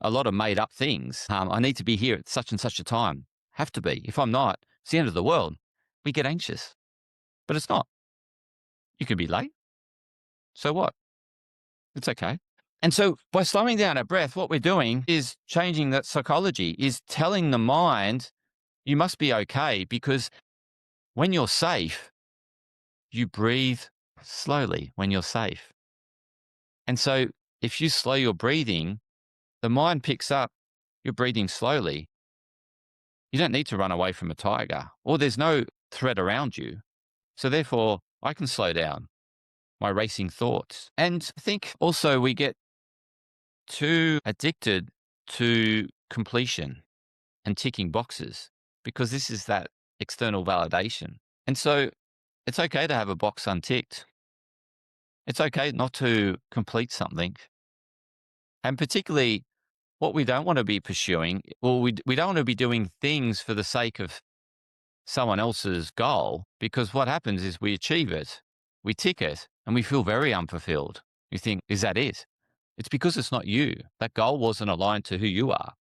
a lot of made up things. I need to be here at such and such a time. Have to be. If I'm not, it's the end of the world. We get anxious, but it's not. You can be late. So what? It's okay. And so by slowing down our breath, what we're doing is changing that psychology, is telling the mind, you must be okay, because when you're safe, you breathe slowly when you're safe. And so if you slow your breathing, the mind picks up you're breathing slowly. You don't need to run away from a tiger, or there's no threat around you. So therefore, I can slow down my racing thoughts. And I think also we get too addicted to completion and ticking boxes because this is that external validation. And so it's okay to have a box unticked. It's okay not to complete something. And particularly what we don't want to be pursuing, well, we don't want to be doing things for the sake of someone else's goal, because what happens is we achieve it, we tick it, and we feel very unfulfilled. You think, is that it? It's because it's not you. That goal wasn't aligned to who you are.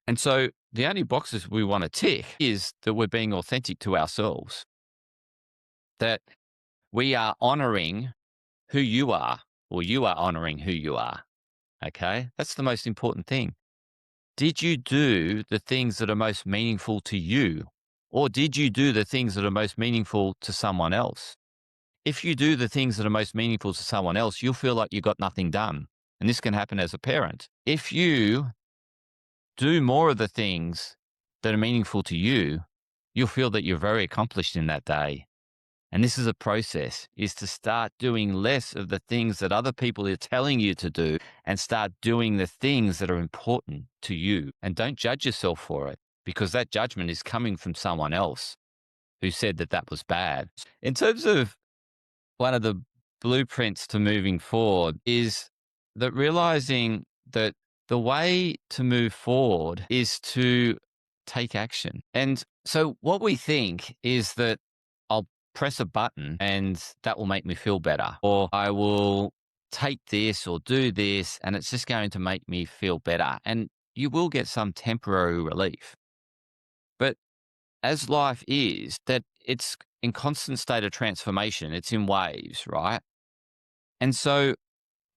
And so the only boxes we want to tick is that we're being authentic to ourselves, that we are honoring who you are, or you are honoring who you are. Okay. That's the most important thing. Did you do the things that are most meaningful to you? Or did you do the things that are most meaningful to someone else? If you do the things that are most meaningful to someone else, you'll feel like you got nothing done. And this can happen as a parent. If you do more of the things that are meaningful to you, you'll feel that you're very accomplished in that day. And this is a process, is to start doing less of the things that other people are telling you to do and start doing the things that are important to you. And don't judge yourself for it, because that judgment is coming from someone else who said that that was bad. In terms of one of the blueprints to moving forward is that realizing that the way to move forward is to take action. And so what we think is that I'll press a button and that will make me feel better, or I will take this or do this and it's just going to make me feel better. And you will get some temporary relief. But as life is, that it's in constant state of transformation, it's in waves, right? And so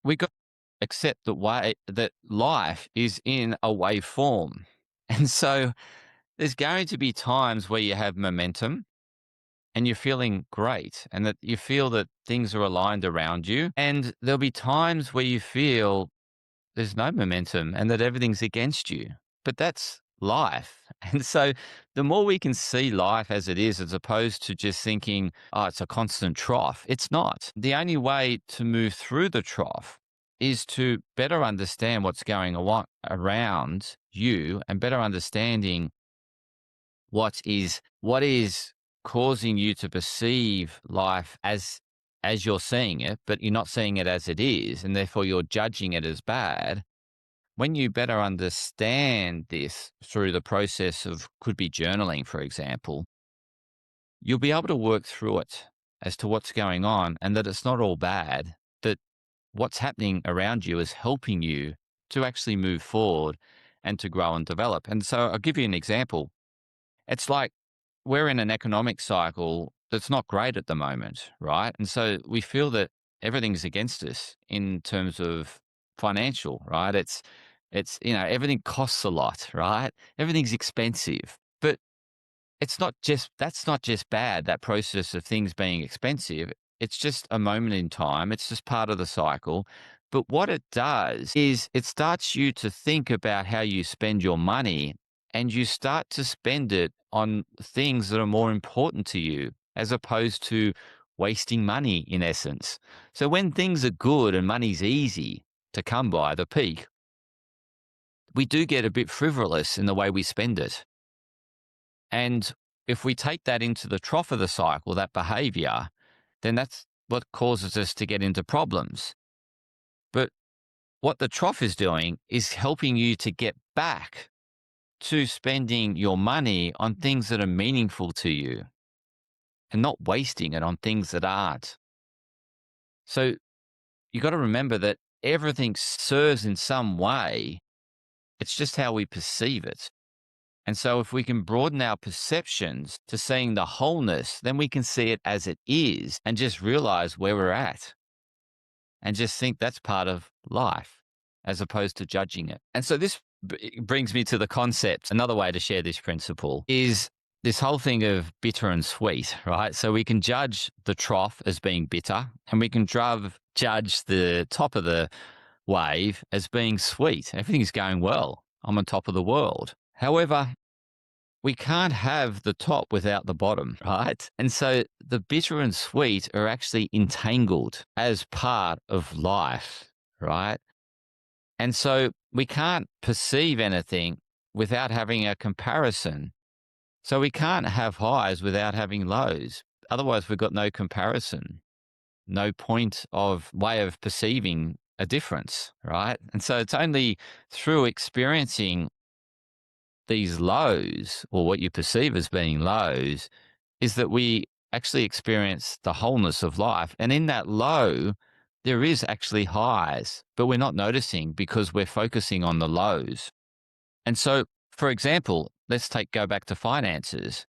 we got to accept that life is in a wave form. And so there's going to be times where you have momentum and you're feeling great and that you feel that things are aligned around you. And there'll be times where you feel there's no momentum and that everything's against you. But that's life. And so the more we can see life as it is, as opposed to just thinking, oh, it's a constant trough, it's not. The only way to move through the trough is to better understand what's going on around you and better understanding what is causing you to perceive life as you're seeing it, but you're not seeing it as it is, and therefore you're judging it as bad. When you better understand this through the process of, could be journaling, for example, you'll be able to work through it as to what's going on and that it's not all bad, that what's happening around you is helping you to actually move forward and to grow and develop. And so I'll give you an example. It's like we're in an economic cycle that's not great at the moment, right? And so we feel that everything's against us in terms of financial, right? Everything costs a lot, right? Everything's expensive. But that's not just bad, that process of things being expensive. It's just a moment in time. It's just part of the cycle. But what it does is it starts you to think about how you spend your money, and you start to spend it on things that are more important to you, as opposed to wasting money, in essence. So when things are good and money's easy to come by, the peak, we do get a bit frivolous in the way we spend it. And if we take that into the trough of the cycle, that behavior, then that's what causes us to get into problems. But what the trough is doing is helping you to get back to spending your money on things that are meaningful to you and not wasting it on things that aren't. So you got to remember that everything serves in some way. It's just how we perceive it. And so if we can broaden our perceptions to seeing the wholeness, then we can see it as it is and just realize where we're at and just think that's part of life as opposed to judging it. And so this brings me to the concept. Another way to share this principle is this whole thing of bitter and sweet, right? So we can judge the trough as being bitter and we can judge the top of the wave as being sweet. Everything's going well. I'm on top of the world. However, we can't have the top without the bottom, right? And so the bitter and sweet are actually entangled as part of life, right? And so we can't perceive anything without having a comparison. So we can't have highs without having lows. Otherwise, we've got no comparison, no point of way of perceiving a difference, right? And so it's only through experiencing these lows, or what you perceive as being lows, is that we actually experience the wholeness of life. And in that low, there is actually highs, but we're not noticing because we're focusing on the lows. And so, for example, go back to finances.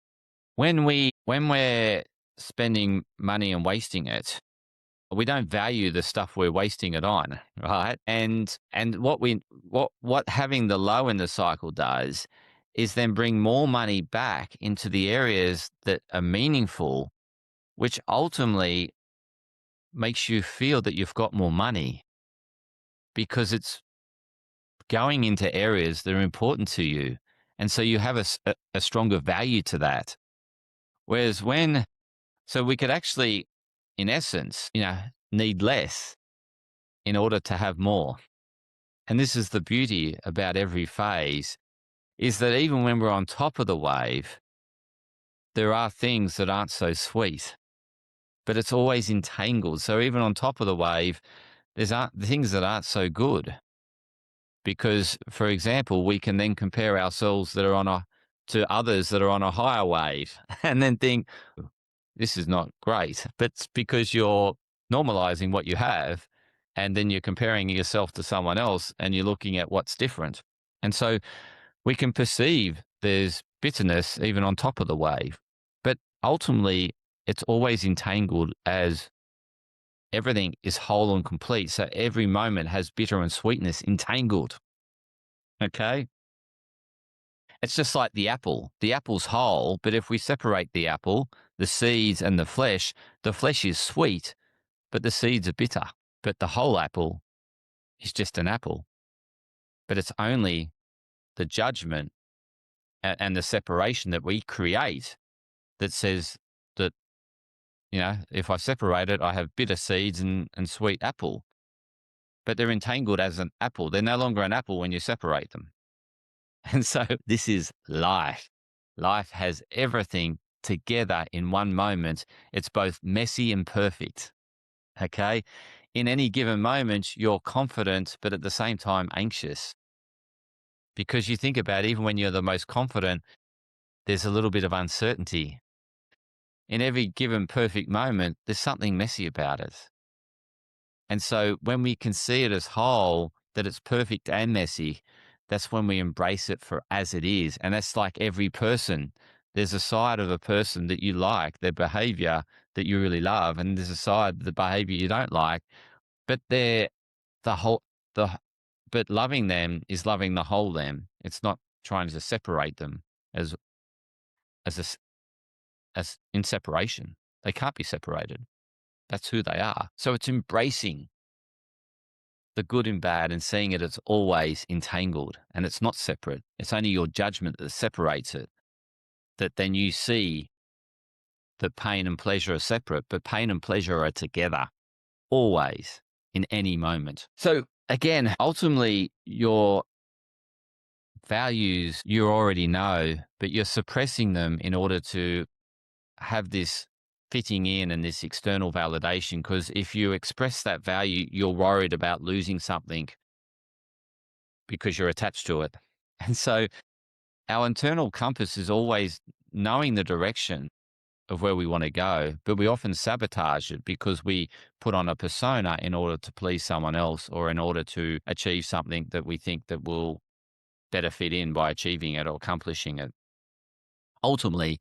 When we're spending money and wasting it, we don't value the stuff we're wasting it on, right? And what having the low in the cycle does is then bring more money back into the areas that are meaningful, which ultimately makes you feel that you've got more money because it's going into areas that are important to you. And so you have a stronger value to that. Whereas so we could actually, in essence, need less in order to have more. And this is the beauty about every phase, is that even when we're on top of the wave, there are things that aren't so sweet, but it's always entangled. So even on top of the wave, there's things that aren't so good. Because, for example, we can then compare ourselves to others that are on a higher wave and then think, this is not great. But it's because you're normalizing what you have and then you're comparing yourself to someone else and you're looking at what's different. And so we can perceive there's bitterness even on top of the wave, but ultimately it's always entangled as everything is whole and complete. So every moment has bitter and sweetness entangled. Okay. It's just like the apple. The apple's whole, but if we separate the apple, the seeds and the flesh is sweet, but the seeds are bitter. But the whole apple is just an apple. But it's only the judgment and the separation that we create that says that, if I separate it, I have bitter seeds and sweet apple. But they're entangled as an apple. They're no longer an apple when you separate them. And so this is life. Life has everything together in one moment. It's both messy and perfect. Okay. In any given moment, you're confident, but at the same time anxious. Because you think about it, even when you're the most confident, there's a little bit of uncertainty. In every given perfect moment, there's something messy about it. And so when we can see it as whole, that it's perfect and messy, that's when we embrace it for as it is. And that's like every person. There's a side of a person that you like, their behavior that you really love, and there's a side of the behavior you don't like. But but loving them is loving the whole them. It's not trying to separate them as in separation. They can't be separated. That's who they are. So it's embracing the good and bad and seeing it as always entangled, and it's not separate. It's only your judgment that separates it, that then you see that pain and pleasure are separate, but pain and pleasure are together always in any moment. So again, ultimately, your values you already know, but you're suppressing them in order to have this fitting in and this external validation. Because if you express that value, you're worried about losing something because you're attached to it. And so our internal compass is always knowing the direction of where we want to go, but we often sabotage it because we put on a persona in order to please someone else or in order to achieve something that we think that will better fit in by achieving it or accomplishing it. Ultimately,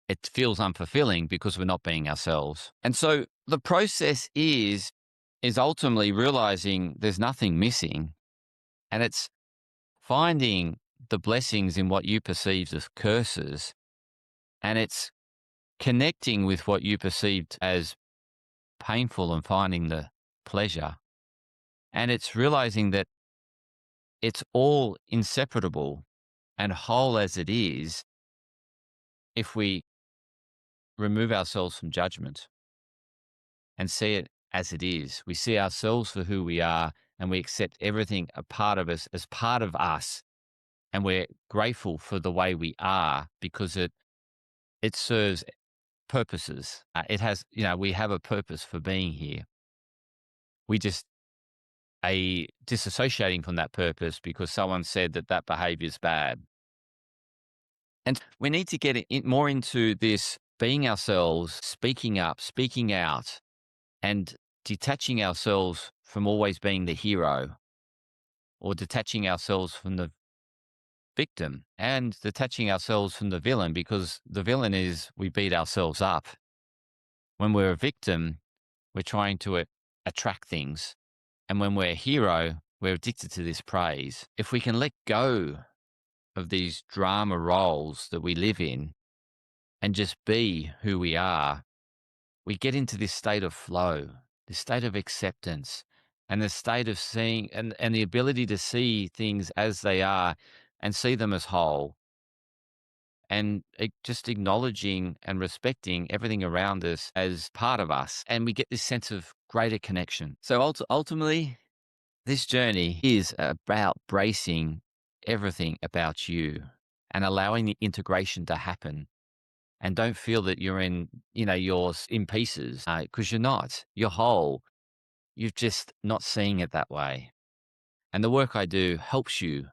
it feels unfulfilling because we're not being ourselves. And so the process is ultimately realizing there's nothing missing, and it's finding the blessings in what you perceive as curses, and it's connecting with what you perceived as painful and finding the pleasure. And it's realizing that it's all inseparable and whole as it is if we remove ourselves from judgment and see it as it is. We see ourselves for who we are and we accept everything a part of us as part of us. And we're grateful for the way we are because it serves purposes. It has, we have a purpose for being here. We just a disassociating from that purpose because someone said that that behavior is bad. And we need to get more into this being ourselves, speaking up, speaking out, and detaching ourselves from always being the hero or detaching ourselves from the victim and detaching ourselves from the villain, because the villain is we beat ourselves up. When we're a victim, we're trying to attract things. And when we're a hero, we're addicted to this praise. If we can let go of these drama roles that we live in and just be who we are, we get into this state of flow, this state of acceptance, and the state of seeing and the ability to see things as they are and see them as whole. And just acknowledging and respecting everything around us as part of us. And we get this sense of greater connection. So ultimately, this journey is about bracing everything about you and allowing the integration to happen. And don't feel that you're you're in pieces because you're not. You're whole. You're just not seeing it that way. And the work I do helps you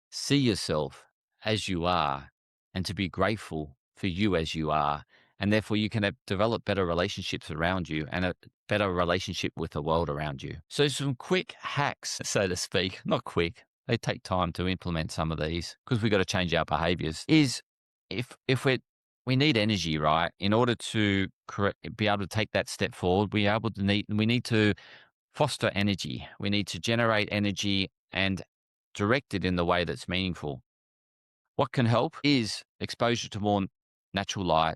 see yourself as you are and to be grateful for you as you are. And therefore, you can develop better relationships around you and a better relationship with the world around you. So, some quick hacks, so to speak, not quick, they take time to implement some of these because we've got to change our behaviors. Is if we need energy, right? In order to be able to take that step forward, we need to foster energy. We need to generate energy and direct it in the way that's meaningful. What can help is exposure to more natural light,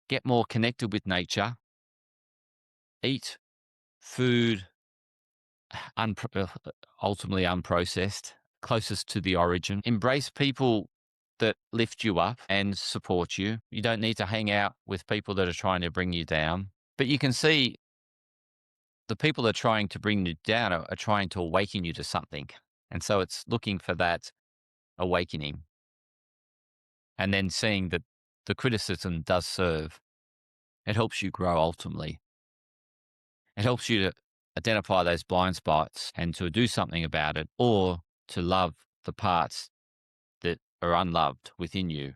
get more connected with nature, eat food ultimately unprocessed, closest to the origin, embrace people that lift you up and support you. You don't need to hang out with people that are trying to bring you down, but you can see the people that are trying to bring you down are trying to awaken you to something. And so it's looking for that awakening and then seeing that the criticism does serve. It helps you grow ultimately. It helps you to identify those blind spots and to do something about it or to love the parts that are unloved within you.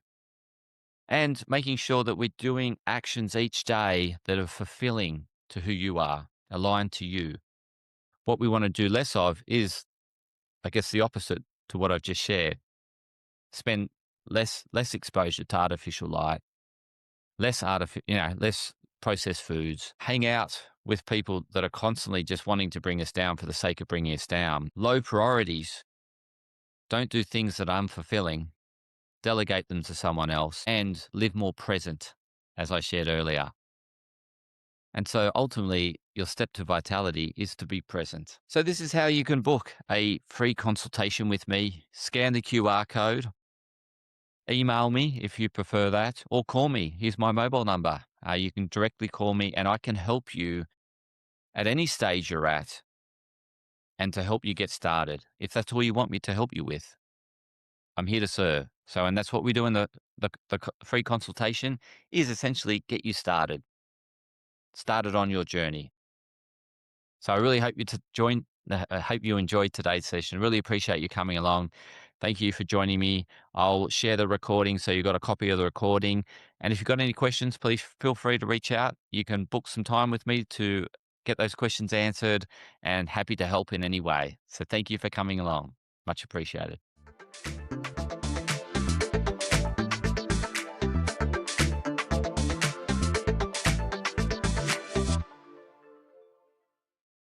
And making sure that we're doing actions each day that are fulfilling to who you are, aligned to you. What we want to do less of is, I guess, the opposite to what I've just shared. Spend less exposure to artificial light, less processed foods, hang out with people that are constantly just wanting to bring us down for the sake of bringing us down. Low priorities. Don't do things that are unfulfilling. Delegate them to someone else and live more present, as I shared earlier. And so ultimately, your step to vitality is to be present. So this is how you can book a free consultation with me. Scan the QR code. Email me if you prefer that, or call me. Here's my mobile number. You can directly call me and I can help you at any stage you're at and to help you get started. If that's all you want me to help you with, I'm here to serve. So, and that's what we do in the free consultation is essentially get you started on your journey. So I really hope you to join. I hope you enjoyed today's session. Really appreciate you coming along. Thank you for joining me. I'll share the recording so you got a copy of the recording. And if you've got any questions, please feel free to reach out. You can book some time with me to get those questions answered and happy to help in any way. So thank you for coming along. Much appreciated.